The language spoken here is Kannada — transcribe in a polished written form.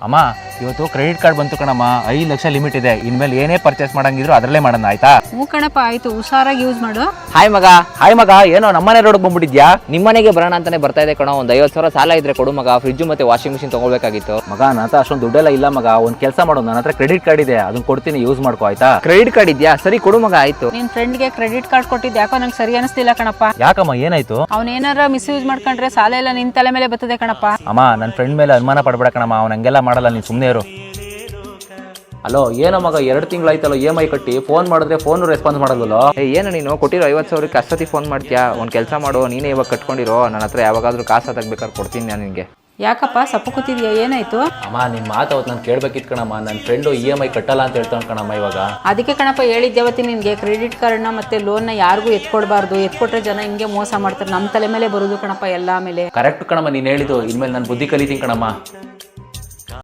ಅಮ್ಮ ಇವತ್ತು ಕ್ರೆಡಿಟ್ ಕಾರ್ಡ್ ಬಂತು ಕಣಮ್ಮ, 5 ಲಕ್ಷ ಲಿಮಿಟ್ ಇದೆ. ಇನ್ಮೇಲೆ ಏನೇ ಪರ್ಚೇಸ್ ಮಾಡಂಗಿದ್ರು ಅದರಲ್ಲೇ ಮಾಡೋಣ, ಆಯ್ತಾ? ಹ್ಞೂ ಕಣಪ್ಪ, ಆಯ್ತು, ಹುಷಾರಾಗಿ ಯೂಸ್ ಮಾಡು. ಹಾಯ್ ಮಗ, ಏನೋ ನಮ್ಮನೆ ರೋಡ್ ಬಂದ್ಬಿಟ್ಟಿದ್ಯಾ? ನಿಮ್ಮನೆಗೆ ಬರೋಣ ಅಂತಾನೆ ಬರ್ತಾ ಇದೆ ಕಣೋ. ಒಂದು 50,000 ಸಾಲ ಇದ್ರೆ ಕೊಡು ಮಗ. ಫ್ರಿಡ್ಜ್ ಮತ್ತೆ ವಾಷಿಂಗ್ ಮಿಷಿನ್ ತಗೊಳ್ಬೇಕಾಗಿತ್ತು ಮಗ. ನನ್ನ ಹತ್ರ ಅಷ್ಟೊಂದು ದುಡ್ಡೆಲ್ಲ ಇಲ್ಲ ಮಗ. ಒಂದು ಕೆಲಸ ಮಾಡು, ನನ್ನ ಹತ್ರ ಕ್ರೆಡಿಟ್ ಕಾರ್ಡ್ ಇದೆ, ಅದನ್ನ ಕೊಡ್ತೀನಿ, ಯೂಸ್ ಮಾಡ್ಕೋ, ಆಯ್ತಾ? ಕ್ರೆಡಿಟ್ ಕಾರ್ಡ್ ಇದೆಯಾ? ಸರಿ ಕೊಡು ಮಗ. ಆಯ್ತು. ನಿನ್ ಫ್ರೆಂಡ್ಗೆ ಕ್ರೆಡಿಟ್ ಕಾರ್ಡ್ ಕೊಟ್ಟಿದ್ದು ಯಾಕೋ ನಂಗೆ ಸರಿ ಅನಿಸ್ತಿಲ್ಲ ಕಣಪ್ಪ. ಯಾಕಮ್ಮ, ಏನಾಯ್ತು? ಅವನೇನಾರ ಮಿಸ್ಯೂಸ್ ಮಾಡ್ಕೊಂಡ್ರೆ ಸಾಲ ಎಲ್ಲ ನಿನ್ ತಲೆ ಮೇಲೆ ಬರ್ತದೆ ಕಣಪ್ಪ. ಅಮ್ಮ, ನನ್ನ ಫ್ರೆಂಡ್ ಮೇಲೆ ಅನುಮಾನ ಪಡ್ಬೇಡ ಕಣಮ್ಮ, ಅವ್ನು ಹಂಗೆಲ್ಲ ಮಾಡಲ್ಲ, ನೀನು ಸುಮ್ಮನೆ ಇರು. ಹಲೋ, ಏನೋ ಮಗ, 2 ತಿಂಗಳಾಯ್ತಲ್ಲ EMI ಕಟ್ಟಿ, ಫೋನ್ ಮಾಡಿದ್ರೆ ಫೋನು ರೆಸ್ಪಾನ್ಸ್ ಮಾಡಲ್ವಲ್ಲೋ? ಏನು ನೀನು ಕೊಟ್ಟಿರೋ 50,000ಕ್ಕೆ ಅಷ್ಟೊತ್ತಿ ಫೋನ್ ಮಾಡ್ತೀಯಾ? ಒಂದು ಕೆಲಸ ಮಾಡು, ನೀನೇ ಇವಾಗ ಕಟ್ಕೊಂಡಿರೋ. ನನ್ನ ಹತ್ರ ಯಾವಾಗಾದ್ರೂ ಕಾಸು ತೆಗ್ಬೇಕಾದ್ರೆ ಕೊಡ್ತೀನಿ ನಾನು ನಿನಗೆ. ಯಾಕಪ್ಪ ಸಪ್ಪು ಕೂತಿದ್ಯಾ, ಏನಾಯ್ತು? ಅಮ್ಮ, ನಿನ್ನ ಮಾತು ಅವತ್ತು ನಾನು ಕೇಳಬೇಕಿತ್ತು ಕಣಮ್ಮ. ನನ್ನ ಫ್ರೆಂಡು EMI ಕಟ್ಟಲ್ಲ ಅಂತ ಹೇಳ್ತಾನೆ ಕಣಮ್ಮ ಇವಾಗ. ಅದಕ್ಕೆ ಕಣಪ್ಪ ಹೇಳಿದ್ದೆ ನಿನ್ಗೆ, ಕ್ರೆಡಿಟ್ ಕಾರ್ಡ್ನ ಮತ್ತೆ ಲೋನ್ನ ಯಾರಿಗೂ ಎತ್ಕೊಡ್ಬಾರ್ದು. ಎತ್ಕೊಟ್ರೆ ಜನ ಹಿಂಗೆ ಮೋಸ ಮಾಡ್ತಾರೆ, ನಮ್ಮ ತಲೆ ಮೇಲೆ ಬರೋದು ಕಣಪ್ಪ ಎಲ್ಲ ಮೇಲೆ. ಕರೆಕ್ಟ್ ಕಣಮ್ಮ ನೀನು ಹೇಳಿದ್ದು. ಇನ್ಮೇಲೆ ನಾನು ಬುದ್ಧಿ ಕಲಿತೀನಿ ಕಣಮ್ಮ.